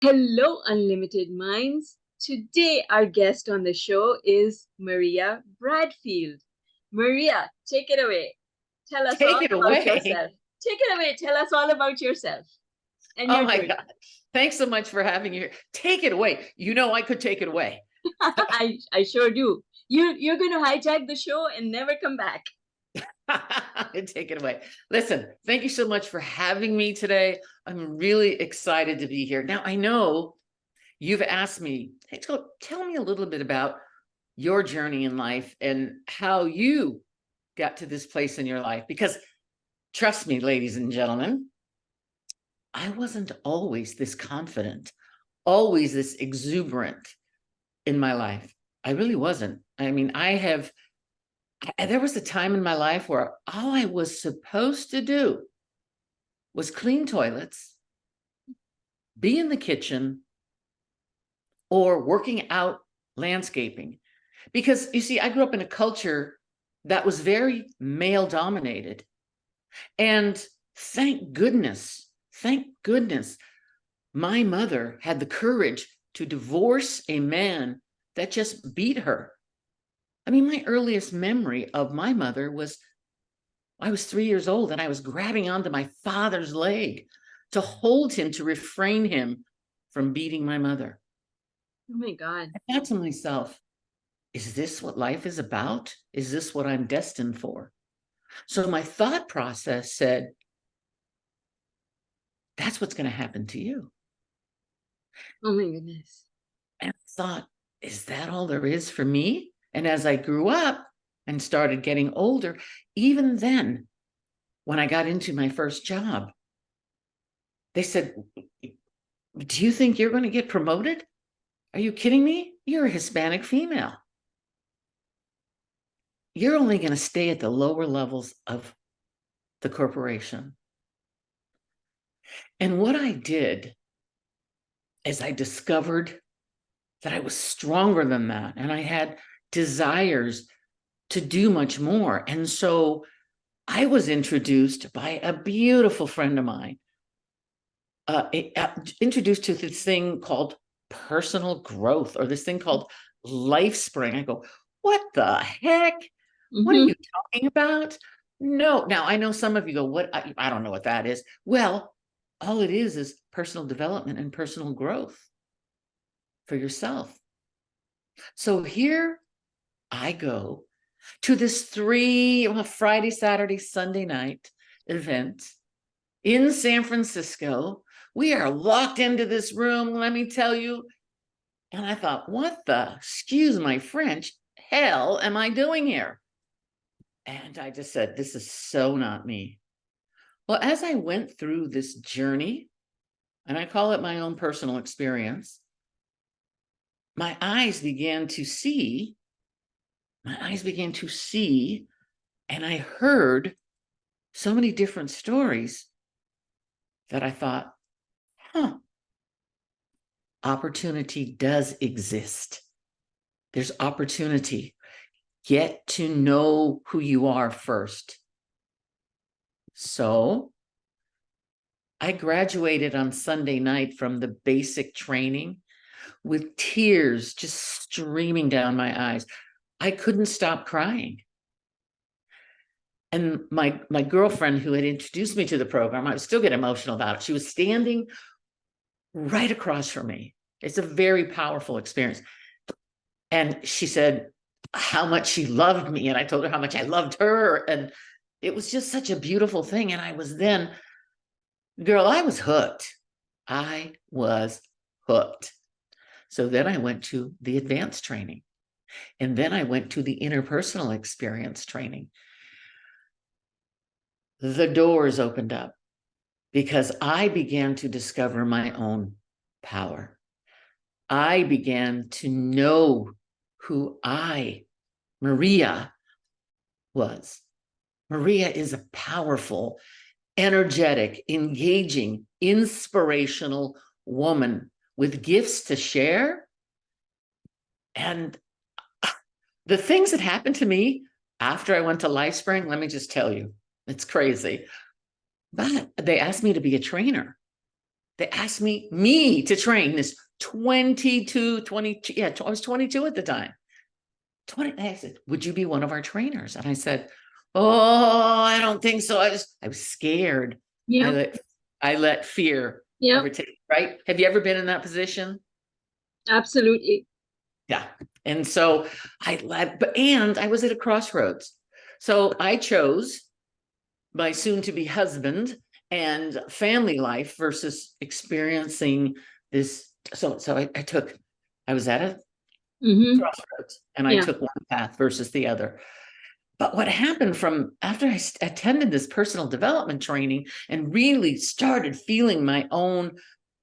Hello, Unlimited Minds. Today, our guest on the show is Maria Bradfield. Maria, take it away. Tell us all Take it about away. yourself. Take it away. Tell us all about yourself and Oh your my journey. God. Thanks so much for having you here. Take it away. You know, I could take it away. I sure do. You're going to hijack the show and never come back. Take it away. Listen, thank you so much for having me today. I'm really excited to be here. Now, I know you've asked me, hey, tell me a little bit about your journey in life and how you got to this place in your life. Because trust me, ladies and gentlemen, I wasn't always this confident, always this exuberant in my life. I really wasn't. I mean, there was a time in my life where all I was supposed to do was clean toilets, be in the kitchen, or working out landscaping. Because you see, I grew up in a culture that was very male dominated. And thank goodness, my mother had the courage to divorce a man that just beat her. I mean, my earliest memory of my mother was I was 3 years old and I was grabbing onto my father's leg to hold him, to refrain him from beating my mother. Oh my God. I thought to myself, is this what life is about? Is this what I'm destined for? So my thought process said, that's what's going to happen to you. Oh my goodness. And I thought, is that all there is for me? And as I grew up and started getting older, even then, when I got into my first job, they said, do you think you're going to get promoted? Are you kidding me? You're a Hispanic female. You're only going to stay at the lower levels of the corporation. And what I did is I discovered that I was stronger than that. And I had desires to do much more. And so I was introduced by a beautiful friend of mine, introduced to this thing called personal growth, or this thing called life spring. I go, what the heck? What are Mm-hmm. you talking about? No. Now, I know some of you go, what? I don't know what that is. Well, all it is personal development and personal growth for yourself. So here I go to this Friday, Saturday, Sunday night event in San Francisco. We are locked into this room, let me tell you. And I thought, what the, excuse my French, hell am I doing here? And I just said, this is so not me. Well, as I went through this journey, and I call it my own personal experience, my eyes began to see, and I heard so many different stories that I thought, huh, opportunity does exist. There's opportunity. Get to know who you are first. So I graduated on Sunday night from the basic training with tears just streaming down my eyes. I couldn't stop crying. And my girlfriend who had introduced me to the program, I still get emotional about it. She was standing right across from me. It's a very powerful experience. And she said how much she loved me. And I told her how much I loved her. And it was just such a beautiful thing. And I was then, girl, I was hooked. I was hooked. So then I went to the advanced training. And then I went to the interpersonal experience training. The doors opened up because I began to discover my own power. I began to know who Maria, was. Maria is a powerful, energetic, engaging, inspirational woman with gifts to share. And the things that happened to me after I went to LifeSpring, let me just tell you, it's crazy. But they asked me to be a trainer. They asked me to train this 22, 22, yeah, I was 22 at the time. 20, I said, would you be one of our trainers? And I said, oh, I don't think so. I was scared. Yeah. I let fear Yeah. overtake, right? Have you ever been in that position? Absolutely. Yeah. And so and I was at a crossroads. So I chose my soon to be husband and family life versus experiencing this. So I was at a Mm-hmm. crossroads and I Yeah. took one path versus the other. But what happened from after I attended this personal development training and really started feeling my own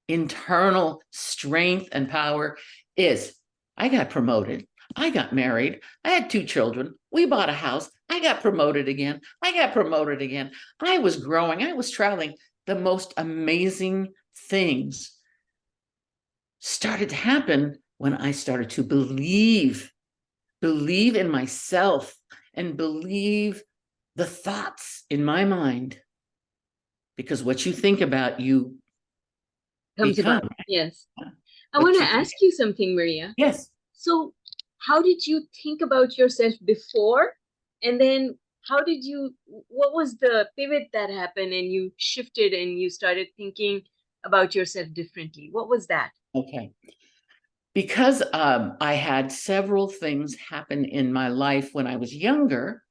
internal strength and power is I got promoted. I got married. I had 2 children. We bought a house. I got promoted again. I got promoted again. I was growing. I was traveling. The most amazing things started to happen when I started to believe in myself and believe the thoughts in my mind. Because what you think about, you Comes become. about. Yes. I want What to you think. ask you something, Maria. Yes. So, how did you think about yourself before? And then, what was the pivot that happened and you shifted and you started thinking about yourself differently? What was that? Okay. Because I had several things happen in my life when I was younger,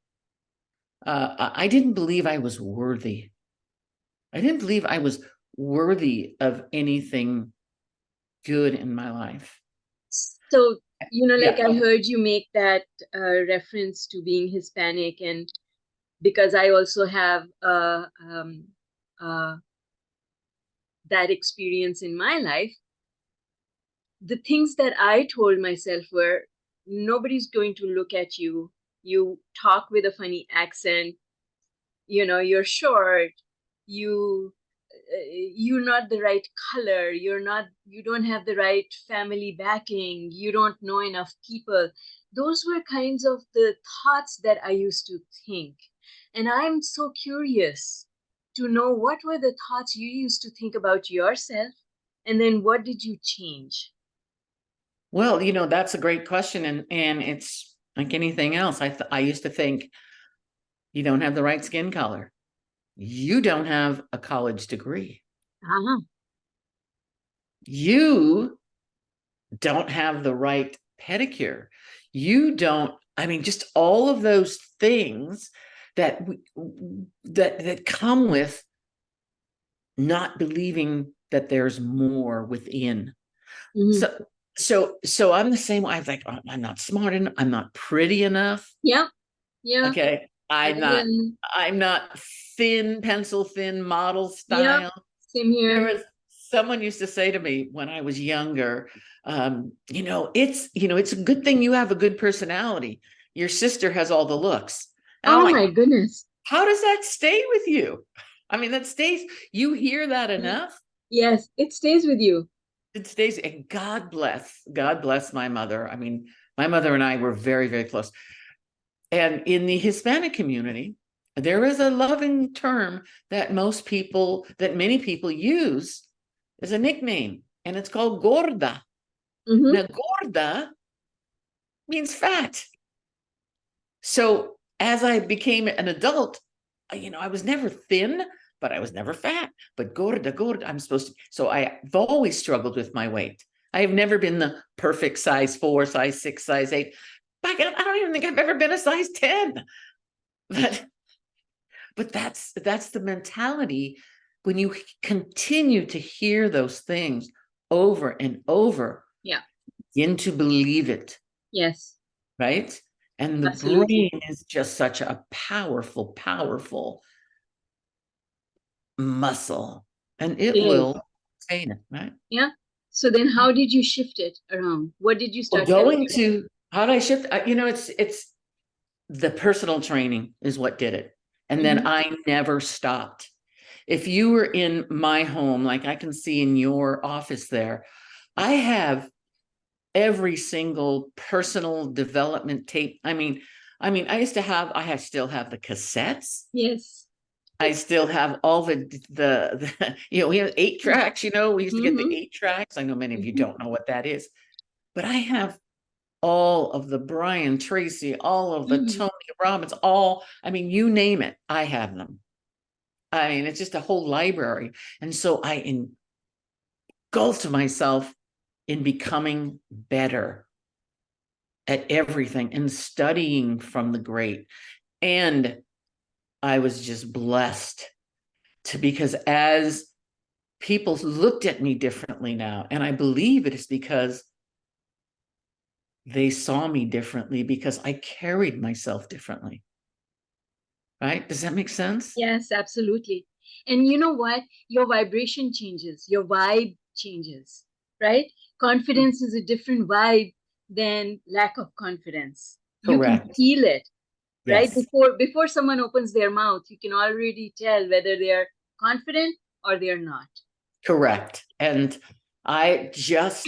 I didn't believe I was worthy. I didn't believe I was worthy of anything good in my life. So, like Yeah. I heard you make that reference to being Hispanic, and because I also have uh, that experience in my life, the things that I told myself were nobody's going to look at you. You talk with a funny accent, you're short, you're not the right color, you don't have the right family backing, you don't know enough people. Those were kinds of the thoughts that I used to think. And I'm so curious to know what were the thoughts you used to think about yourself, and then what did you change? Well, that's a great question, and it's like anything else. I used to think you don't have the right skin color. You don't have a college degree. Uh-huh. You don't have the right pedicure. You don't, I mean, just all of those things that that come with not believing that there's more within. Mhm. So I'm the same way. I'm like, I'm not smart enough, I'm not pretty enough. Yeah, yeah. Okay. I I'm not thin, pencil thin model Yeah, style. same There here. was someone used to say to me when I was younger, it's a good thing you have a good personality. Your sister has all the looks. And I'm Oh like, my goodness. how does that stay with you? I mean, that stays, you hear that enough, Yes, it stays with you. it stays. And God bless my mother. I mean, my mother and I were very, very close. And in the Hispanic community, there is a loving term that many people use as a nickname, and it's called gorda. Hmm. Now, gorda means fat. So as I became an adult, I was never thin, but I was never fat. But gorda, I'm supposed to. So I've always struggled with my weight. I have never been the perfect size 4, size 6, size 8. I don't even think I've ever been a size 10. But that's the mentality when you continue to hear those things over and over, Yeah. begin to believe it, Yes. right? And the Absolutely. brain is just such a powerful, powerful muscle, and It it is. will sustain it, right? Yeah. So then how did you shift it around? What did you Well, start telling going yourself? to how do I shift? It's the personal training is what did it, and then Hmm. I never stopped. If you were in my home, like I can see in your office there, I have every single personal development tape. I mean, I still have the cassettes. Yes. I still have all you know, we have 8 tracks, you know, we used to get the Mm-hmm. 8 tracks. I know many of you Mm-hmm. don't know what that is, but I have all of the Brian Tracy, all of the Mm-hmm. Tony Robbins, all, I mean, you name it, I have them. I mean, it's just a whole library. And so I engulfed myself in becoming better at everything and studying from the great. And I was just blessed because as people looked at me differently now, and I believe it is because they saw me differently because I carried myself differently. Right? Does that make sense? Yes, absolutely. And you know what? Your vibration changes, your vibe changes, right? Confidence is a different vibe than lack of confidence. You can Correct. feel it, right? Yes. Before someone opens their mouth, you can already tell whether they are confident or they are not. Correct. And I just,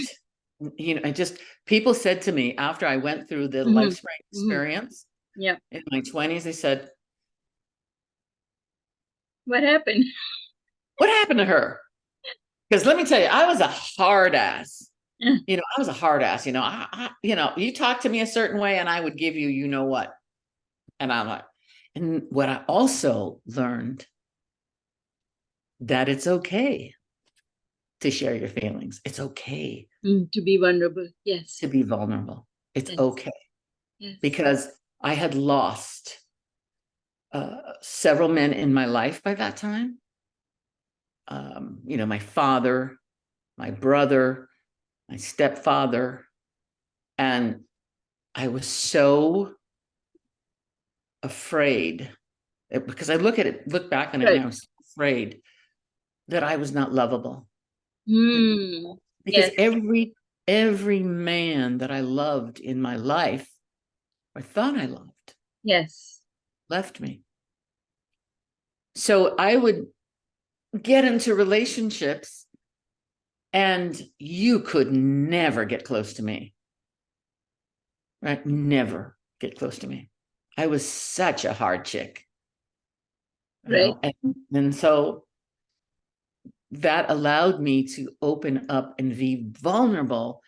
you know, people said to me after I went through the Mm-hmm. life spring Mm-hmm. experience Yeah. in my 20s, they said, What happened? what happened to her? Because let me tell you, I was a hard ass. You know, I was a hard ass. You know, you know, you talk to me a certain way and I would give you, you know what? And I'm like, and what I also learned that it's okay to share your feelings. It's okay To be vulnerable. Yes. to be vulnerable. It's Yes. okay. Yes. Because I had lost several men in my life by that time. You know, my father, my brother, my stepfather, and I was so afraid because I look back on it Right. now, I was afraid that I was not lovable. Because Yes. every man that I loved in my life, or thought I loved, Yes. left me. So I would get into relationships and you could never get close to me. Right? Never get close to me. I was such a hard chick. You Right. know, and so that allowed me to open up and be vulnerable.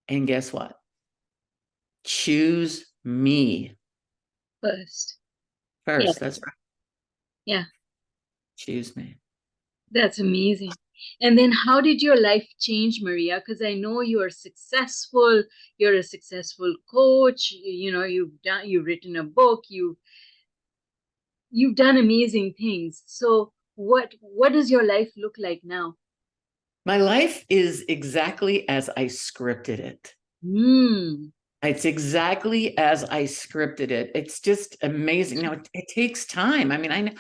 And guess what? Choose me First. Yeah. first. That's right. Yeah. Choose me. That's amazing. And then how did your life change, Maria? Because I know you are successful. You're a successful coach. You know, you've written a book. You've done amazing things. So what does your life look like now? My life is exactly as I scripted it. Hmm. It's exactly as I scripted it. It's just amazing. Now it takes time. I mean,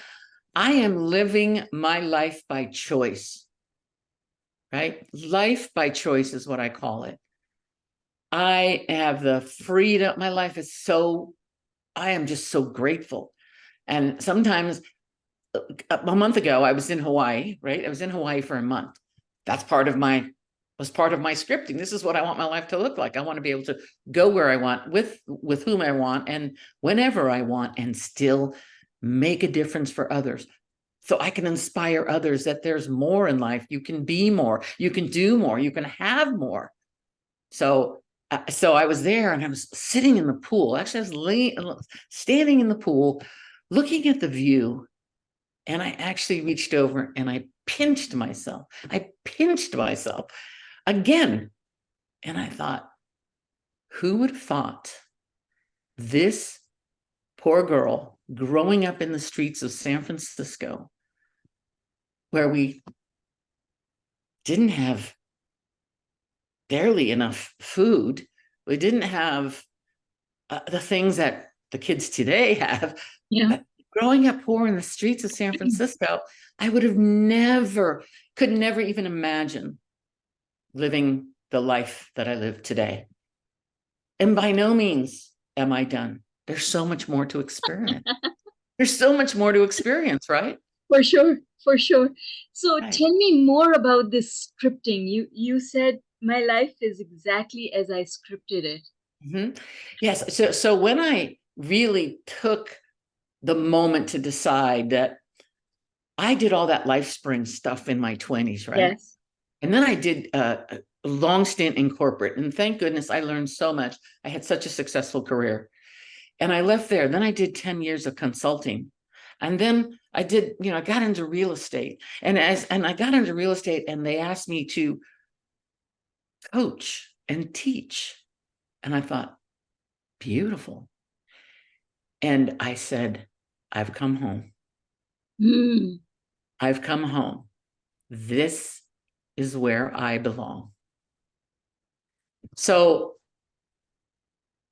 I am living my life by choice, right? Life by choice is what I call it. I have the freedom. My life is I am just so grateful. And sometimes a month ago, I was in Hawaii, right? I was in Hawaii for a month. That's was part of my scripting. This is what I want my life to look like. I want to be able to go where I want with whom I want and whenever I want and still make a difference for others. So I can inspire others that there's more in life. You can be more, you can do more, you can have more. So so I was there and I was sitting in the pool. Actually, I was standing in the pool, looking at the view, and I actually reached over and I pinched myself. I pinched myself again. And I thought, who would have thought this poor girl growing up in the streets of San Francisco, where we didn't have barely enough food, we didn't have the things that the kids today have. Yeah. Growing up poor in the streets of San Francisco, I would have could never even imagine living the life that I live today. And by no means am I done. There's so much more to experience. There's so much more to experience, right? For sure. For sure. So Right. tell me more about this scripting. You said my life is exactly as I scripted it. Mm-hmm. Yes. So when I really took the moment to decide that I did all that LifeSpring stuff in my 20s, right? Yes. And then I did a long stint in corporate. And thank goodness I learned so much. I had such a successful career. And I left there. Then I did 10 years of consulting. And then I did, I got into real estate. And I got into real estate, and they asked me to coach and teach. And I thought, beautiful. And I said, I've come home. Mm. I've come home. This is where I belong. So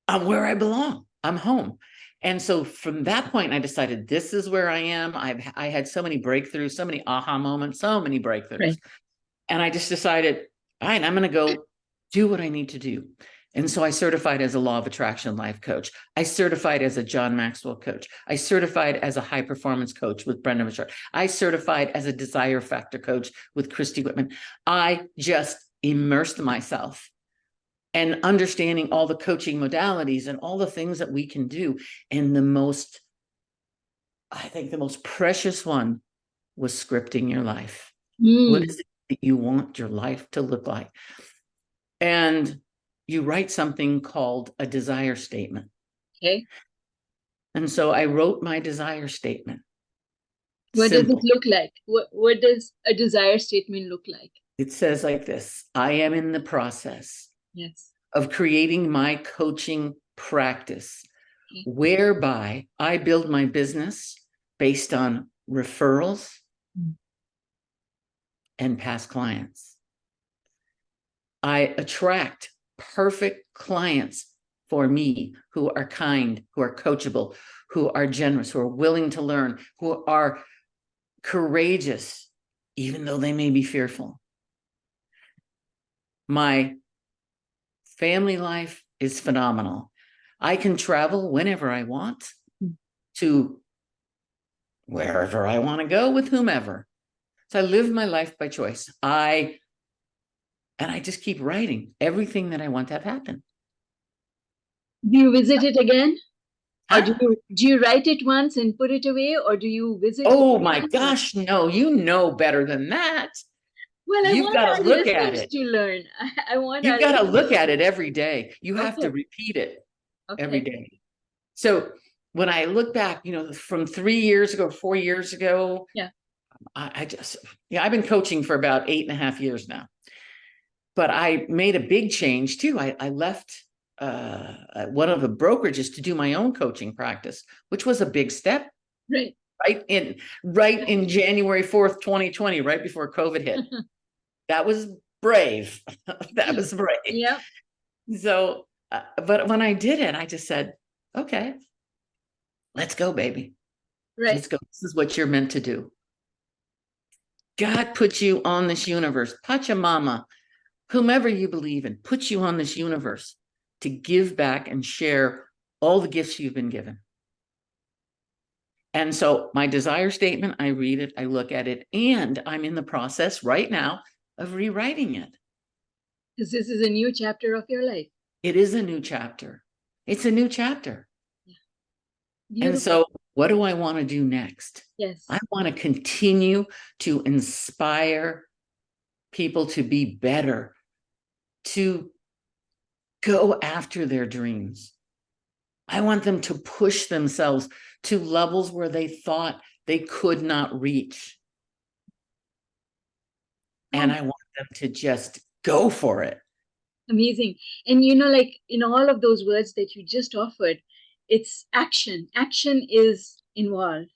I'm where I belong. I'm home. And so from that point, I decided this is where I am. I had so many breakthroughs, so many aha moments, so many breakthroughs. Right. And I just decided, all right, I'm going to go do what I need to do. And so I certified as a law of attraction life coach. I certified as a John Maxwell coach. I certified as a high performance coach with Brenda Machar. I certified as a desire factor coach with Christy Whitman. I just immersed myself and understanding all the coaching modalities and all the things that we can do. And I think the most precious one was scripting your life. What is it that you want your life to look like? And you write something called a desire statement. Okay. And so I wrote my desire statement. What Simple. does it look like? What does a desire statement look like? It says like this: I am in the process Yes. of creating my coaching practice, whereby I build my business based on referrals and past clients. I attract perfect clients for me who are kind, who are coachable, who are generous, who are willing to learn, who are courageous, even though they may be fearful. My family life is phenomenal. I can travel whenever I want to wherever I want to go with whomever. So I live my life by choice. I just keep writing everything that I want to have happen. Do you visit it again? Huh? Or do you write it once and put it away, or do you visit it? Oh my gosh, no, you know better than that. Well, I You've want got our to look at listeners it. to learn. I want You've our got to listeners look at it every day. You have to repeat it every Okay. day. So when I look back, from 3 years ago, 4 years ago, Yeah. I've been coaching for about 8.5 years now. But I made a big change too. I left one of the brokerages to do my own coaching practice, which was a big step. Right. Right in January 4th, 2020, right before COVID hit. That was brave. That was brave. Yeah. So, but when I did it, I just said, okay, let's go, baby. Right. Let's go. This is what you're meant to do. God put you on this universe. Pachamama, whomever you believe in, put you on this universe to give back and share all the gifts you've been given. And so my desire statement, I read it, I look at it, and I'm in the process right now of rewriting it. Because this is a new chapter of your life. It is a new chapter. It's a new chapter. Yeah. And so what do I want to do next? Yes. I want to continue to inspire people to be better, to go after their dreams. I want them to push themselves to levels where they thought they could not reach. And I want them to just go for it. Amazing. And like in all of those words that you just offered, it's action. Action is involved.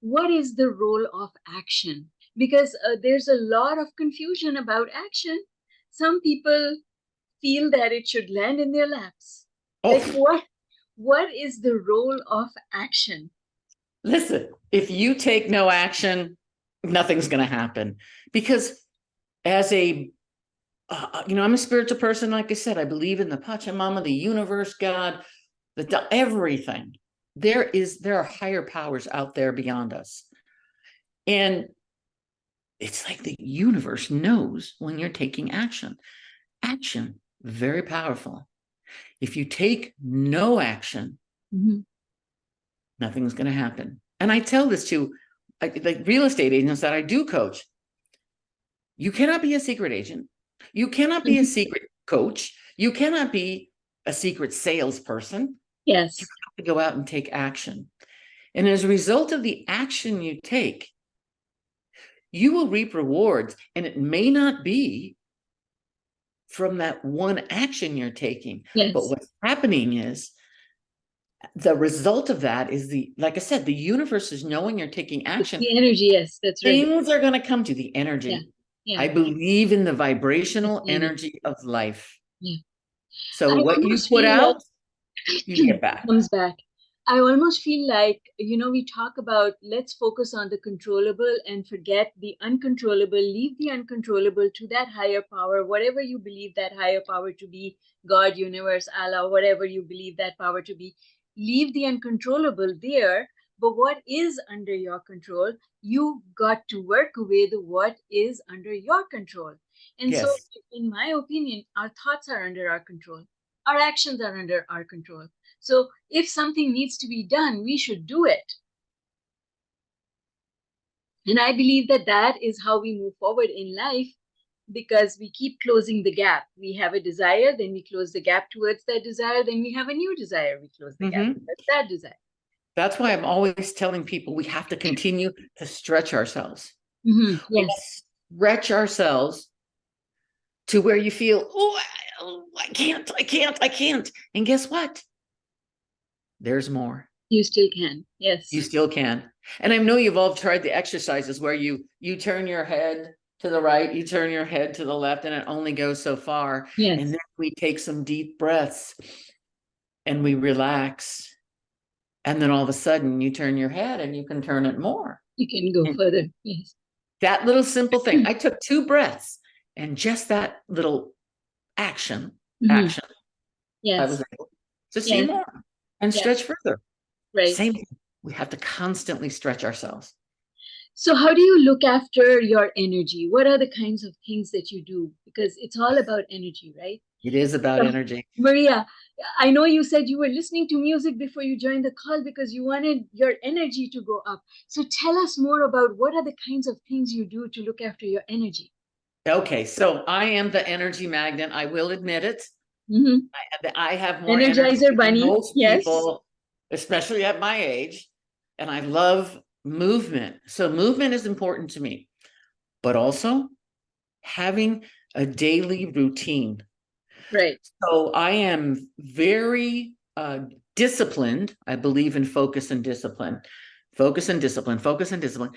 What is the role of action? Because there's a lot of confusion about action. Some people feel that it should land in their laps. Like what is the role of action? Listen, if you take no action, nothing's going to happen. Because as I'm a spiritual person. Like I said, I believe in the Pachamama, the universe, God, everything. There are higher powers out there beyond us. And it's like the universe knows when you're taking action. Action, very powerful. If you take no action, nothing's going to happen. And I tell this to like real estate agents that I do coach, you cannot be a secret agent. You cannot be a secret coach. You cannot be a secret salesperson. Yes. You have to go out and take action. And as a result of the action you take, you will reap rewards. And it may not be from that one action you're taking. Yes. But what's happening is the result of that is like I said, the universe is knowing you're taking action. The energy, yes, that's right. Things are going to come to the energy. Yeah. Yeah. I believe in the vibrational energy of life. Yeah. So what you put out, you get back. Comes back. I almost feel like, we talk about let's focus on the controllable and forget the uncontrollable, leave the uncontrollable to that higher power, whatever you believe that higher power to be, God, universe, Allah, whatever you believe that power to be, leave the uncontrollable there. But what is under your control, you've got to work with what is under your control. And so, in my opinion, our thoughts are under our control. Our actions are under our control. So if something needs to be done, we should do it. And I believe that that is how we move forward in life, because we keep closing the gap. We have a desire, then we close the gap towards that desire, then we have a new desire, we close the gap towards that desire. That's why I'm always telling people we have to continue to stretch ourselves. Yes. Stretch ourselves to where you feel, I can't. And guess what? There's more. You still can. Yes. You still can. And I know you've all tried the exercises where you turn your head to the right, you turn your head to the left, and it only goes so far. Yes. And then we take some deep breaths and we relax. And then all of a sudden you turn your head and you can turn it more. You can go further. Yes. That little simple thing. I took 2 breaths and just that little action. Yes. I was able to see more and stretch further. Right. Same thing. We have to constantly stretch ourselves. So how do you look after your energy? What are the kinds of things that you do? Because it's all about energy, right? It is about energy. Maria, I know you said you were listening to music before you joined the call because you wanted your energy to go up. So tell us more about what are the kinds of things you do to look after your energy. Okay, so I am the energy magnet. I will admit it. I have more Energizer energy bunny. than most people, especially at my age. And I love movement. So movement is important to me, but also having a daily routine. Right. So I am very disciplined. I believe in focus and discipline. Focus and discipline. Focus and discipline.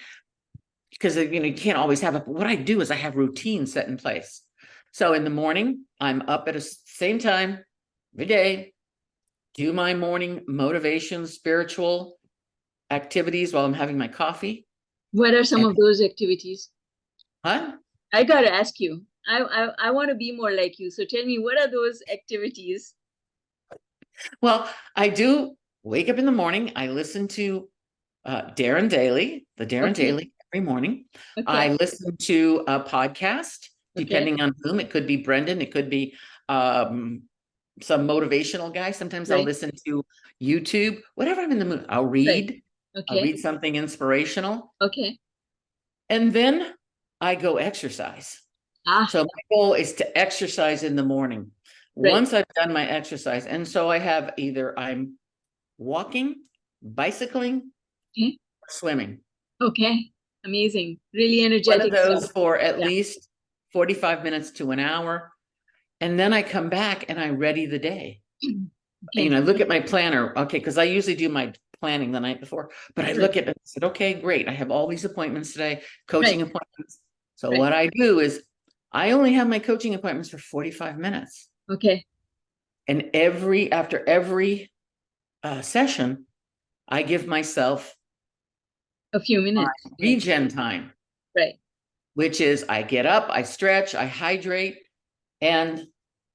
Because you can't always have it. But what I do is I have routines set in place. So in the morning, I'm up at a same time every day, do my morning motivation, spiritual activities while I'm having my coffee. What are some of those activities? Huh? I gotta ask you. I want to be more like you. So tell me, what are those activities? Well, I do wake up in the morning. I listen to Darren Daily, the Darren Daily every morning. I listen to a podcast, depending on whom. It could be Brendan. It could be some motivational guy. Sometimes I'll listen to YouTube, whatever I'm in the mood. I'll read. I'll read something inspirational. And then I go exercise. So my goal is to exercise in the morning. Once I've done my exercise, and so I have either I'm walking, bicycling, swimming. Amazing. Really energetic. One of those for at least 45 minutes to an hour. And then I come back and I ready the day. I look at my planner. Because I usually do my planning the night before, but I look at it and said, okay, great. I have all these appointments today, coaching appointments. So what I do is I only have my coaching appointments for 45 minutes. And after every session, I give myself a few minutes regen time. Which is I get up, I stretch, I hydrate, and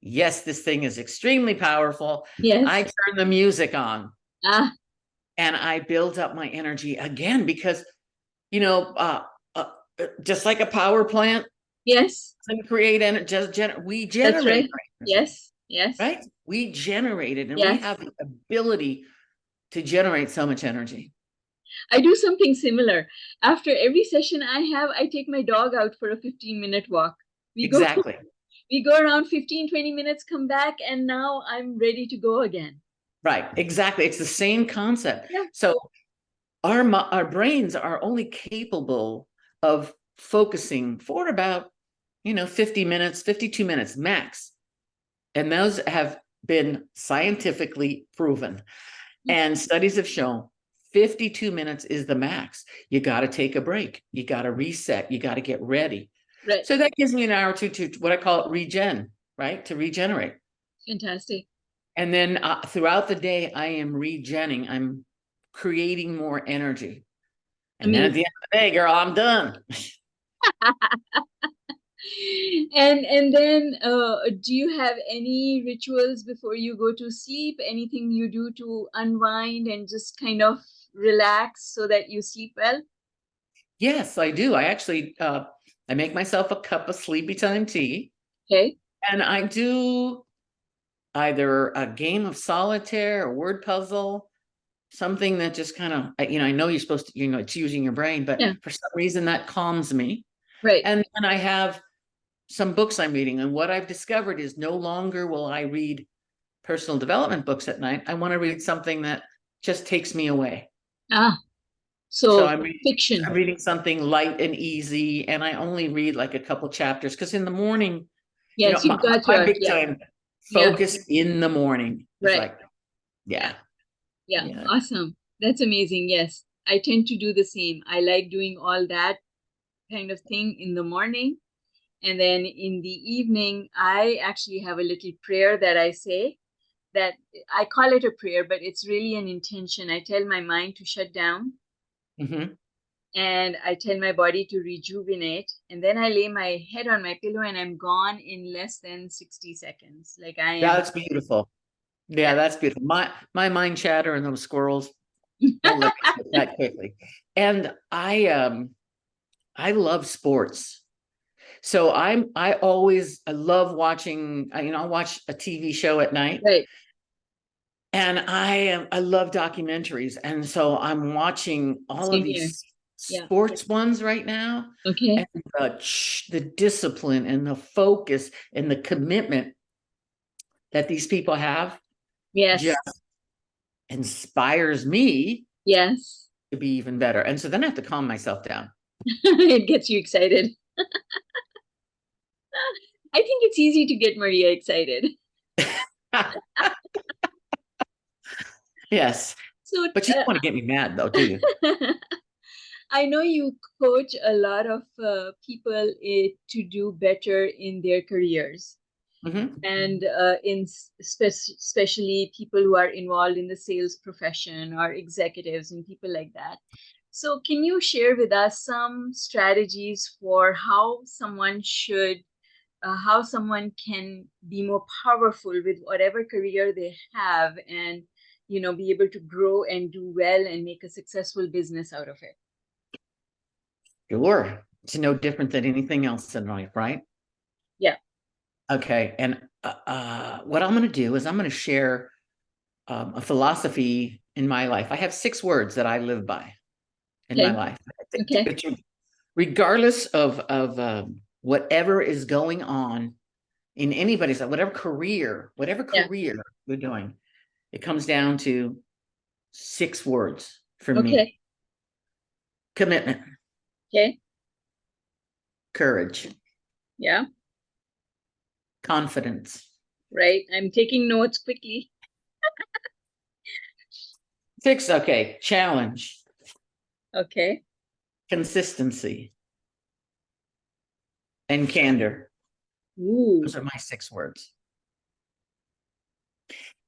yes, this thing is extremely powerful. I turn the music on. And I build up my energy again because, just like a power plant. And create energy. We generate. Yes. Right? We generate it, and we have the ability to generate so much energy. I do something similar. After every session I have, I take my dog out for a 15-minute walk. We go Exactly. we go around 15-20 minutes, come back, and now I'm ready to go again. Right. Exactly. It's the same concept. Yeah. So our brains are only capable of focusing for about 50 minutes, 52 minutes max, and those have been scientifically proven, and studies have shown 52 minutes is the max. You got to take a break, you got to reset, you got to get ready. Right. So that gives me an hour to what I call it regen, right, to regenerate. Fantastic. And then throughout the day I am regenning, I'm creating more energy. And then at the end of the day, girl, I'm done. And then do you have any rituals before you go to sleep? Anything you do to unwind and just kind of relax so that you sleep well? Yes, I do. I actually I make myself a cup of sleepy time tea, Okay. and I do either a game of solitaire or word puzzle, something that just kind of, I know you're supposed to, it's using your brain, but Yeah. for some reason that calms me. Right. And then I have some books I'm reading, and what I've discovered is no longer will I read personal development books at night. I want to read something that just takes me away. Ah, So so I'm fiction. reading something light and easy, and I only read like a couple chapters because in the morning, Yes, you've got my your, big yeah, time yeah, focus in the morning is right. like, Yeah, yeah, yeah, yeah. awesome. That's amazing. Yes, I tend to do the same. I like doing all that kind of thing in the morning. And then in the evening, I actually have a little prayer that I say, that I call it a prayer, but it's really an intention. I tell my mind to shut down, Mm-hmm. and I tell my body to rejuvenate. And then I lay my head on my pillow and I'm gone in less than 60 seconds. Like I am, That's beautiful. yeah. Yeah, that's beautiful. My mind chatter and those squirrels, I'll let go that quickly. And I love sports. So I love watching, I'll watch a TV show at night, Right. and I love documentaries. And so I'm watching all of Same here. these Yeah. sports ones right now. Okay. And the discipline and the focus and the commitment that these people have Yes. just inspires me Yes. to be even better. And so then I have to calm myself down. It gets you excited. I think it's easy to get Maria excited. Yes. So, But you don't want to get me mad though, do you? I know you coach a lot of people to do better in their careers, Mm-hmm. and especially people who are involved in the sales profession or executives and people like that. So, can you share with us some strategies for how someone can be more powerful with whatever career they have, and be able to grow and do well and make a successful business out of it? Sure. It's no different than anything else in life, right? Yeah. Okay. And what I'm going to do is I'm going to share a philosophy in my life. I have 6 words that I live by in my Okay. life. Okay. Regardless of whatever is going on in anybody's life, whatever Yeah. career you're doing, it comes down to 6 words for me: Okay. commitment, Okay. courage, Yeah. confidence. Right. I'm taking notes quickly. 6, okay, challenge, Okay. consistency, and candor. Ooh. Those are my 6 words.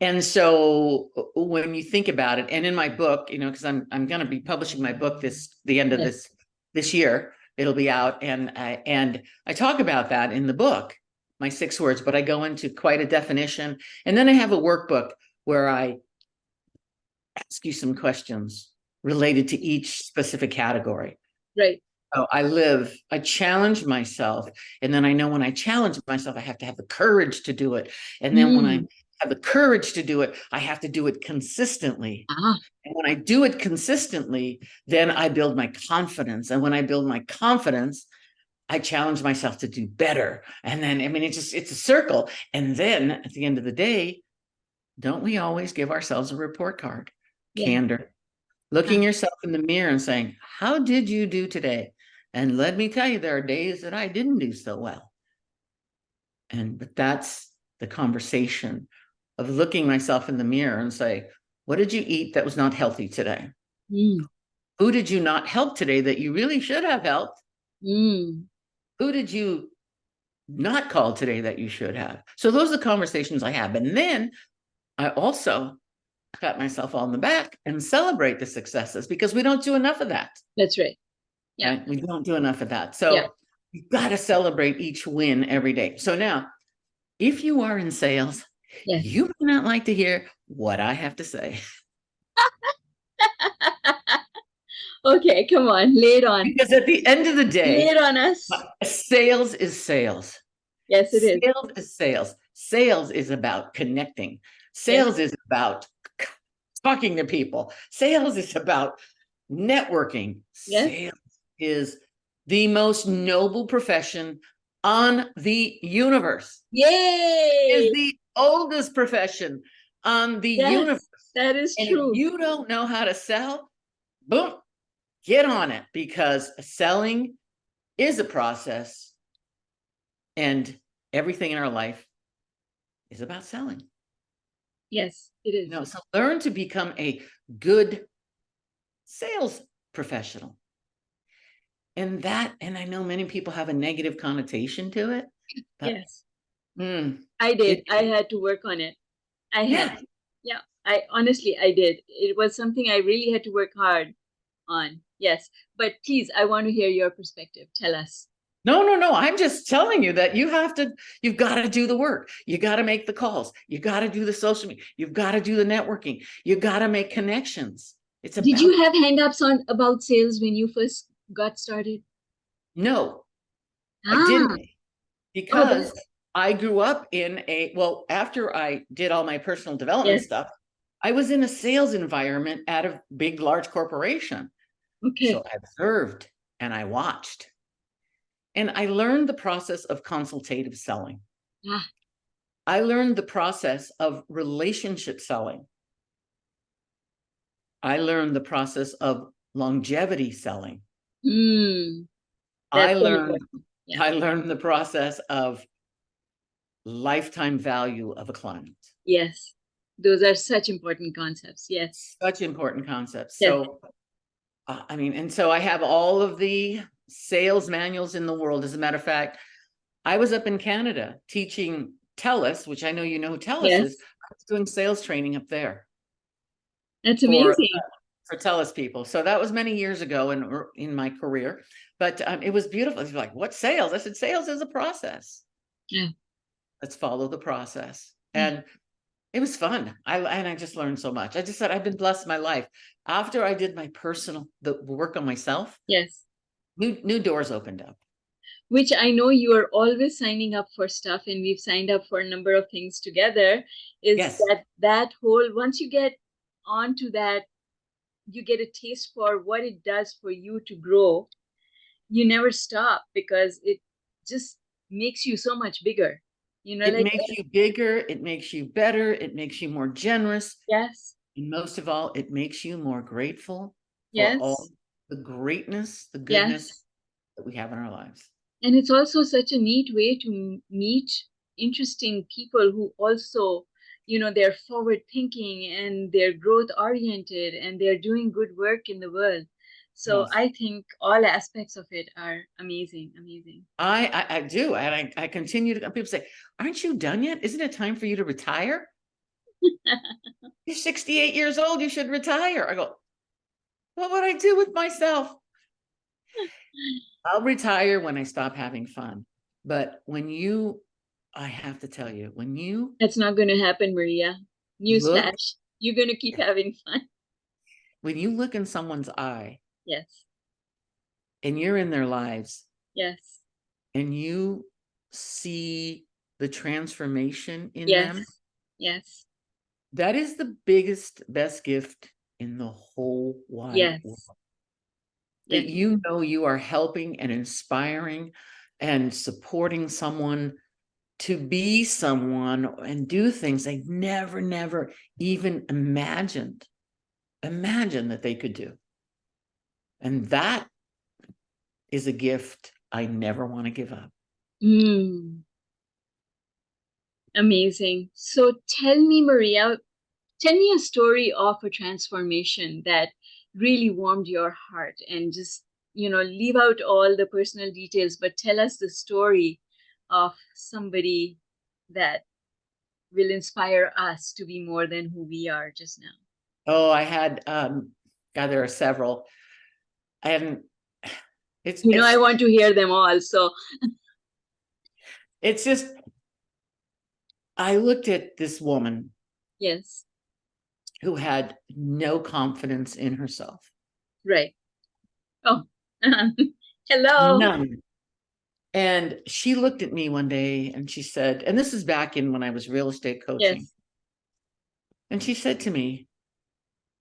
And so when you think about it, and in my book, because I'm going to be publishing my book the end of Yes. this year, it'll be out, and I talk about that in the book, my 6 words, but I go into quite a definition, and then I have a workbook where I ask you some questions related to each specific category. Right. So I challenge myself. And then I know when I challenge myself, I have to have the courage to do it. And then when I Mm. have the courage to do it. I have to do it consistently. Ah, And when I do it consistently, then I build my confidence. And when I build my confidence, I challenge myself to do better. And then, I mean, it's a circle. And then at the end of the day, don't we always give ourselves a report card? yeah. Candor, looking yourself in the mirror and saying, how did you do today? And let me tell you, there are days that I didn't do so well. But that's the conversation of looking myself in the mirror and say, what did you eat that was not healthy today? Mm, Who did you not help today that you really should have helped? mm. Who did you not call today that you should have? So those are the conversations I have. And then I also pat myself on the back and celebrate the successes, because we don't do enough of that. That's right. Yeah. Right? We don't do enough of that. Yeah. So you've got to celebrate each win every day. So now, if you are in sales, Yes. you may not like to hear what I have to say. Okay, come on, lay it on. Because at the end of the Lay day, it on us. sales is sales. Yes, it is. Sales is sales. Sales is about connecting. Sales is about talking to people. Sales is about networking. Yes. Sales is the most noble profession on the universe. Is Yay! the oldest profession on the universe. Yes, that is And if true. you don't know how to sell, boom, get on it, because selling is a process, and everything in our life is about selling. Yes, it is. So learn to become a good sales professional. And I know many people have a negative connotation to it. Yes. I did. I had to work on it. I had. Yeah. I honestly, I did. It was something I really had to work hard on. Yes. But please, I want to hear your perspective. Tell us. No. I'm just telling you that you've got to do the work. You got to make the calls. You got to do the social media. You've got to do the networking. You got to make connections. Did you have hang-ups on about sales when you first got started? No, I Ah, didn't, oh, because I grew up after I did all my personal development yes. stuff, I was in a sales environment at a big, large corporation. Okay. So I observed and I watched. And I learned the process of consultative selling. Ah, I learned the process of relationship selling. I learned the process of longevity selling. that's I so learned important. Yeah. I learned the process of lifetime value of a client. Yes. Those are such important concepts. Yes. Such important concepts. Yes. So, and so I have all of the sales manuals in the world. As a matter of fact, I was up in Canada teaching TELUS, which I know you know who TELUS is. Yes. I was doing sales training up there That's for amazing. TELUS people. So that was many years ago in my career, but it was beautiful. It's like, what sales? I said, sales is a process. Yeah. Let's follow the process. Yeah. And it was fun. I just learned so much. I just said, I've been blessed in my life. After I did my the work on myself, Yes. new doors opened up. Which I know you are always signing up for stuff, and we've signed up for a number of things together. Is Yes. that whole, once you get onto that, you get a taste for what it does for you to grow. You never stop, because it just makes you so much bigger. It makes you bigger, it makes you better, it makes you more generous. Yes. And most of all, it makes you more grateful for all Yes. the greatness, the goodness Yes. that we have in our lives. And it's also such a neat way to meet interesting people who also, they're forward thinking and they're growth oriented and they're doing good work in the world. So Yes. I think all aspects of it are amazing, amazing. I do. And I continue to, people say, aren't you done yet? Isn't it time for you to retire? You're 68 years old. You should retire. I go, what would I do with myself? I'll retire when I stop having fun. But I have to tell you, when you That's not going to happen, Maria. Newsflash. You're going to keep having fun. when you look in someone's eye, Yes. and you're in their lives, Yes. and you see the transformation in Yes. them, Yes. That is the biggest, best gift in the whole wide world. Yes. That Yes. you know you are helping and inspiring and supporting someone to be someone and do things they never even imagined that they could do. And that is a gift I never want to give up. Mm, amazing. So tell me, Maria, tell me a story of a transformation that really warmed your heart, and just, leave out all the personal details, but tell us the story of somebody that will inspire us to be more than who we are just now. Oh, I had God, there are several. And it's I it's want to hear them all. So, it's just I looked at this woman yes, who had no confidence in herself. right. Oh, hello. None. And she looked at me one day and she said, and this is back in when I was real estate coaching. Yes. And she said to me,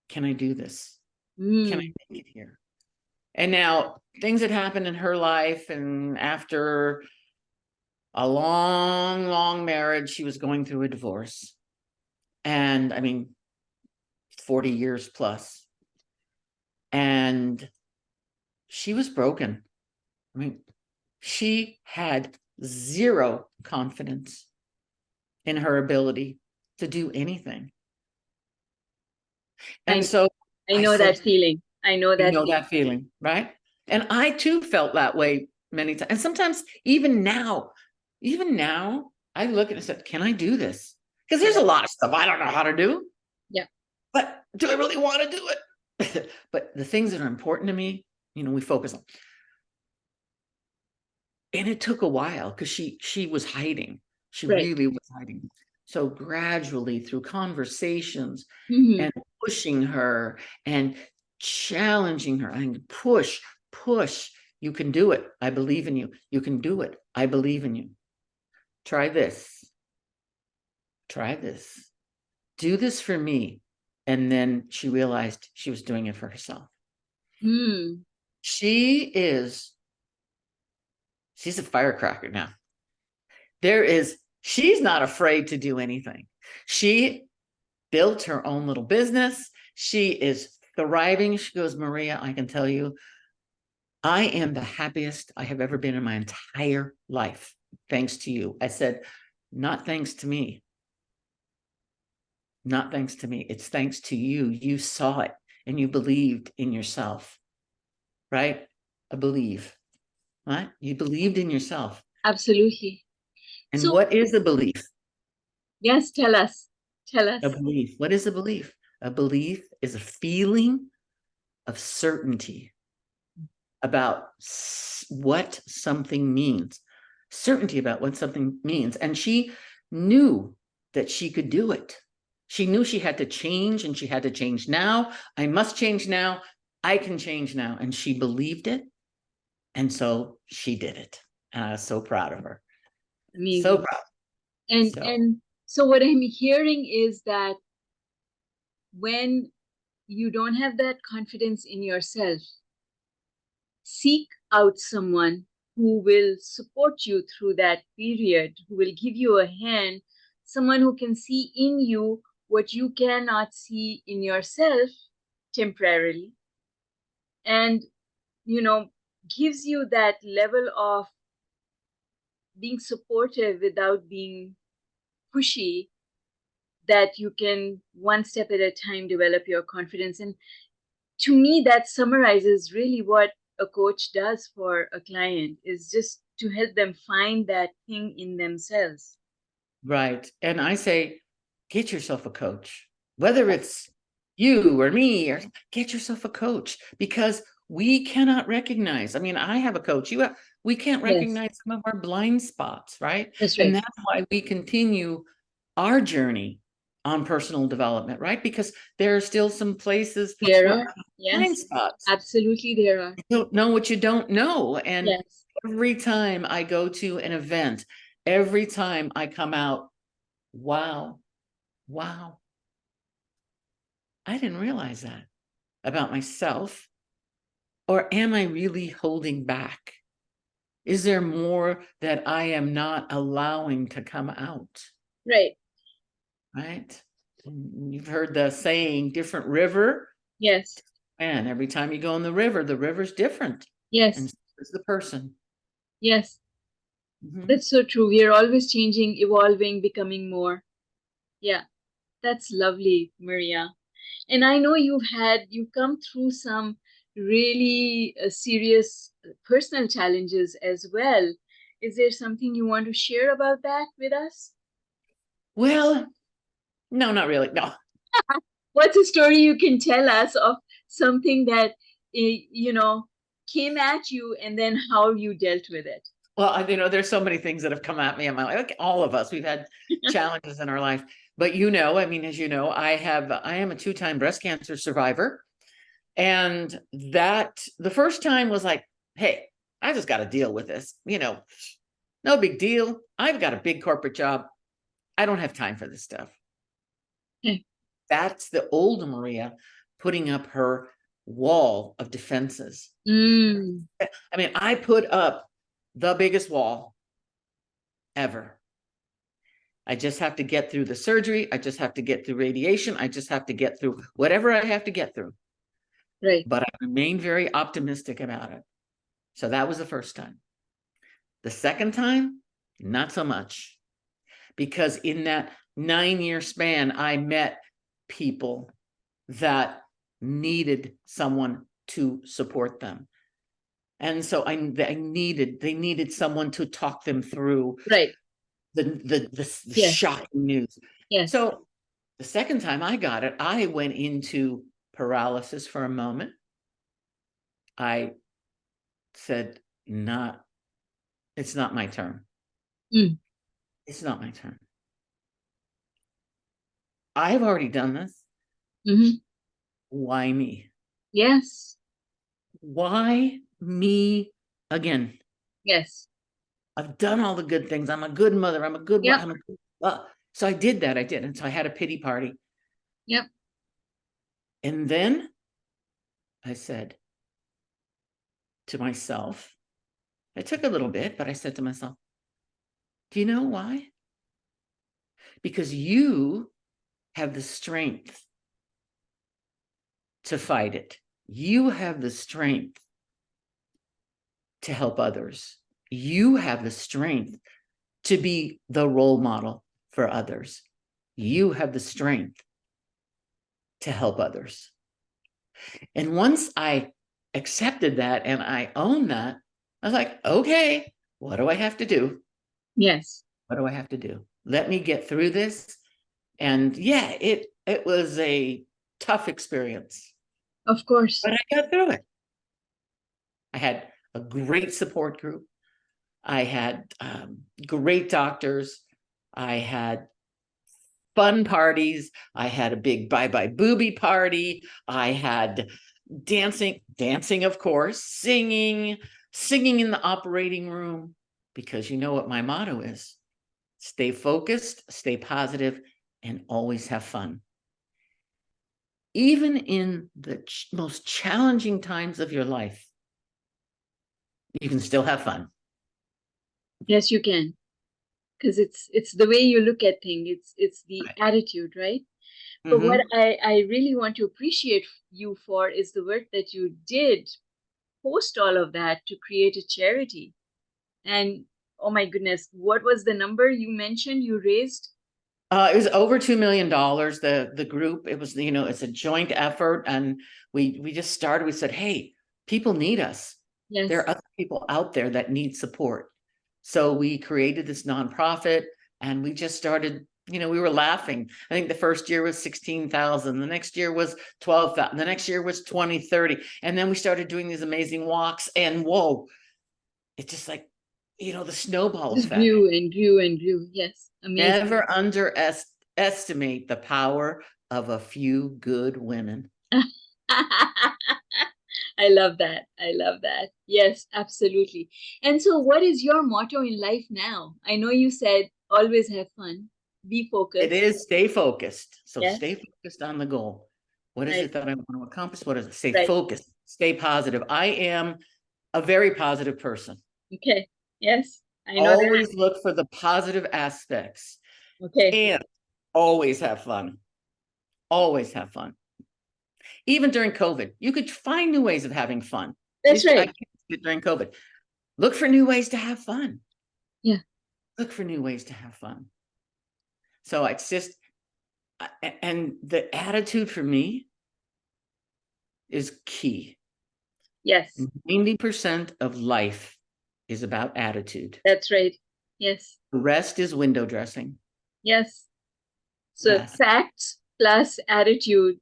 "Can I do this? Can I Mm, make it here?" And now things had happened in her life. And after a long marriage, she was going through a divorce. And I mean, 40 years plus. And she was broken. I mean, she had zero confidence in her ability to do anything. And I so I I know said, that feeling. I know "You that know feeling. that feeling, right?" And I too felt that way many times. And sometimes even now, I look and I said, "Can I do this?" Because there's a Yes. lot of stuff I don't know how to do, Yeah. but do I really want to do it? But the things that are important to me, we focus on. And it took a while because she was hiding. She Right. really was hiding. So gradually through conversations Hmm. and pushing her and challenging her and push. You can do it. I believe in you. You can do it. I believe in you. Try this. Try this. Do this for me. And then she realized she was doing it for herself. Mm, She is, she's a firecracker now. She's not afraid to do anything. She built her own little business. She is thriving. She goes, "Maria, I can tell you, I am the happiest I have ever been in my entire life, thanks to you." I said, "Not thanks to me. Not thanks to me. It's thanks to you. You saw it and you believed in yourself, right? I believe, right? You believed in yourself." absolutely. And So, what is a belief? yes, tell us. Tell A us. belief. What is a belief? A belief is a feeling of certainty about what something means, certainty about what something means. And she knew that she could do it. She knew she had to change, and she had to change now. I must change now. I can change now. And she believed it. And so she did it. And I was so proud of her. So Amazing. proud. And So, and so what I'm hearing is that when you don't have that confidence in yourself, seek out someone who will support you through that period, who will give you a hand, someone who can see in you what you cannot see in yourself temporarily, and, you know, gives you that level of being supportive without being pushy, that you can one step at a time develop your confidence. And to me, that summarizes really what a coach does for a client, is just to help them find that thing in themselves. right. And I say, get yourself a coach, whether it's you or me, or get yourself a coach, because we cannot recognize. I mean, I have a coach. We can't Yes, recognize some of our blind spots, right? that's And right. that's why we continue our journey on personal development, right? Because there are still some places There where I are, have blind yes, spots. absolutely there are. You don't know what you don't know. And Yes. every time I go to an event, every time I come out, wow, wow, I didn't realize that about myself. Or am I really holding back? Is there more that I am not allowing to come out? Right. Right? And you've heard the saying, different river. Yes. And every time you go in the river's different. And Yes. so is the person. Yes. Mhm. That's so true. We are always changing, evolving, becoming more. Yeah. That's lovely, Maria. And I know you've come through some really serious personal challenges as well. Is there something you want to share about that with us? Well, no, not really. No. What's a story you can tell us of something that you know came at you and then how you dealt with it? Well, there's so many things that have come at me in my life. Like all of us, we've had challenges in our life. But I mean, as you know, I am a 2-time breast cancer survivor. And that the first time was like, hey, I just got to deal with this. No big deal. I've got a big corporate job. I don't have time for this stuff. Okay. That's the old Maria putting up her wall of defenses. Mm, I mean, I put up the biggest wall ever. I just have to get through the surgery. I just have to get through radiation. I just have to get through whatever I have to get through. right. But I remain very optimistic about it. So that was the first time. The second time, not so much. Because in that 9-year span, I met people that needed someone to support them. And so they needed someone to talk them through Right. the Yes. shocking news. Yes. So the second time I got it, I went into paralysis for a moment. I said, it's not my turn. Mm, It's not my turn. I've already done this. hmm. Why me? Yes. Why me again? Yes. I've done all the good things. I'm a good mother. I'm a good Yep. I'm a good, so I did that. I did. And so I had a pity party. Yep. And then I said to myself, it took a little bit, but I said to myself, do you know why? Because you have the strength to fight it. You have the strength to help others. You have the strength to be the role model for others. You have the strength to help others. And once I accepted that and I owned that, I was like, okay, what do I have to do? Yes. What do I have to do? Let me get through this. And yeah, it was a tough experience, Of course. but I got through it. I had a great support group. I had great doctors. I had fun parties. I had a big bye-bye booby party. I had dancing, of course, singing in the operating room, because you know what my motto is: stay focused, stay positive, and always have fun. Even in the most challenging times of your life, you can still have fun. Yes, you can. Because it's the way you look at things. It's the Right. attitude, right? But what Mm-hmm. I really want to appreciate you for is the work that you did post all of that to create a charity. And oh my goodness, what was the number you mentioned you raised? It was over $2 million. The group, it was, it's a joint effort, and we just started. We said, hey, people need us. There Yes. are other people out there that need support. So we created this nonprofit, and we just started. We were laughing. I think the first year was 16,000. The next year was 12,000. The next year was 20, 30. And then we started doing these amazing walks, and whoa, it's just like, the snowball Just effect. grew and grew and grew. Yes. Amazing. Never underestimate the power of a few good women. I love that. I love that. Yes, absolutely. And so, what is your motto in life now? I know you said always have fun. Be It focused. is stay focused. So Yes. stay focused on the goal. What is Right. it that I want to accomplish? What is it? Stay Right. focused, stay positive. I am a very positive person. Okay. Yes. I know that. Always look for the positive aspects Okay. and always have fun. Always have fun. Even during COVID, you could find new ways of having fun. That's I right. can't do it during COVID. Look for new ways to have fun. Yeah. Look for new ways to have fun. So it's just, and the attitude for me is key. Yes. 90% of life is about attitude. That's right. Yes. The rest is window dressing. Yes. So Yes, facts plus attitude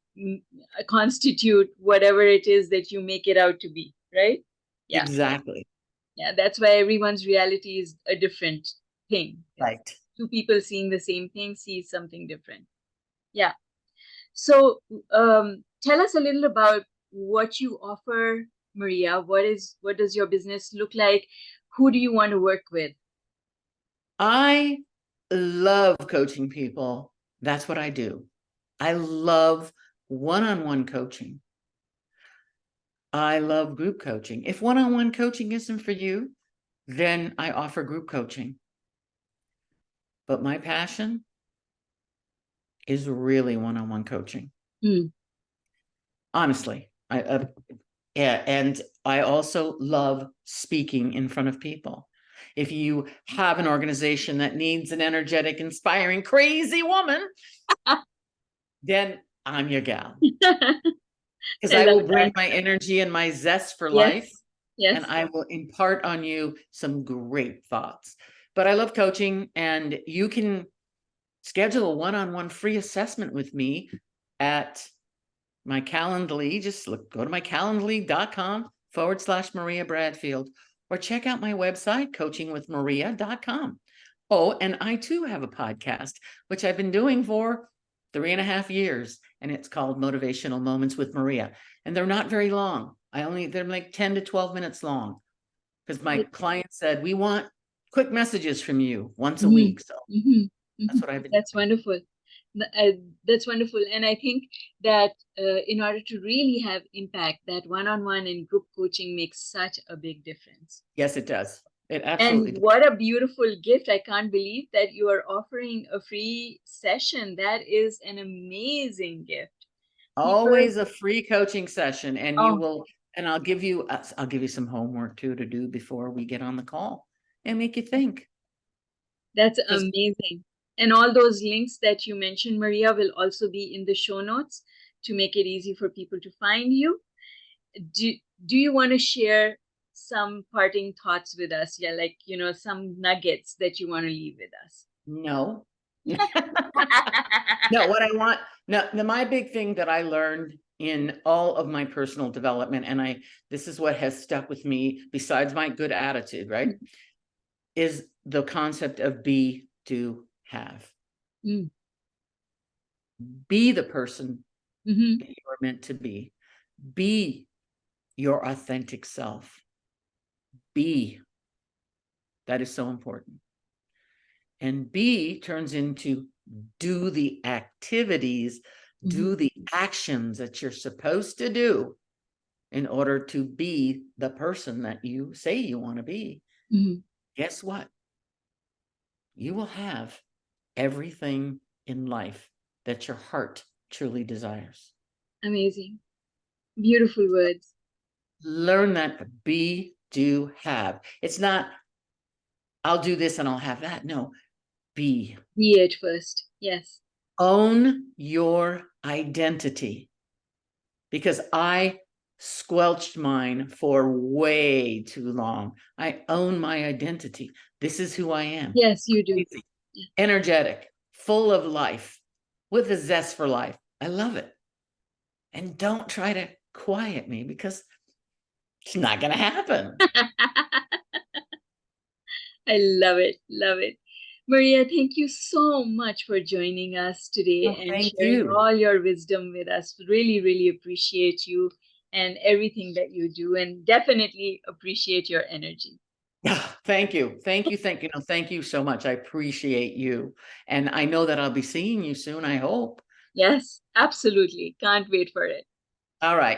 constitute whatever it is that you make it out to be, right? Yeah. exactly. Yeah. That's why everyone's reality is a different thing. Right. Two people seeing the same thing see something different. Yeah. So tell us a little about what you offer, Maria. What does your business look like? Who do you want to work with? I love coaching people. That's what I do. I love one-on-one coaching. I love group coaching. If one-on-one coaching isn't for you, then I offer group coaching. But my passion is really one-on-one coaching. Mm. Honestly, yeah, and I also love speaking in front of people. If you have an organization that needs an energetic, inspiring, crazy woman, then I'm your gal. Because I I will love bring that. my energy and my zest for life, Yes. and Yes. I will impart on you some great thoughts. But I love coaching, and you can schedule a one-on-one free assessment with me at my Calendly. Just go to my calendly.com/Maria Bradfield, or check out my website, coachingwithmaria.com. Oh, and I too have a podcast, which I've been doing for 3.5 years, and it's called Motivational Moments with Maria. And they're not very long. They're like 10 to 12 minutes long, because my client said, we want quick messages from you once a week. So that's what I've been That's doing. wonderful. That's wonderful. And I think that in order to really have impact, that one-on-one and group coaching makes such a big difference. Yes, it does. It absolutely And does. what a beautiful gift. I can't believe that you are offering a free session. That is an amazing gift. People, Always a free coaching session, and oh, I'll give you some homework too to do before we get on the call and make you think. that's Because amazing. And all those links that you mentioned, Maria, will also be in the show notes to make it easy for people to find you. Do, do you want to share some parting thoughts with us? Yeah, like, some nuggets that you want to leave with us. no. No, what I want, no, my big thing that I learned in all of my personal development, and this is what has stuck with me besides my good attitude, right? Is the concept of be, do, have. Mm. Be the person Mm-hmm. that you are meant to be. Be your authentic self. Be. That is so important. And be turns into do the activities, do the actions that you're supposed to do in order to be the person that you say you want to be. Mm-hmm. Guess what? You will have everything in life that your heart truly desires. Amazing. Beautiful words. Learn that be, do, have. It's not, I'll do this and I'll have that. No, be. Be it first. Yes. Own your identity, because I squelched mine for way too long. I own my identity. This is who I am. Yes, you do. Crazy, energetic, full of life, with a zest for life. I love it. And don't try to quiet me, because it's not going to happen. I love it. Love it. Maria, thank you so much for joining us today Well, and thank sharing you. all your wisdom with us. Really, really appreciate you and everything that you do, and definitely appreciate your energy. Yeah, thank you. Thank you. Thank you. No, thank you so much. I appreciate you. And I know that I'll be seeing you soon, I hope. Yes, absolutely. Can't wait for it. All right.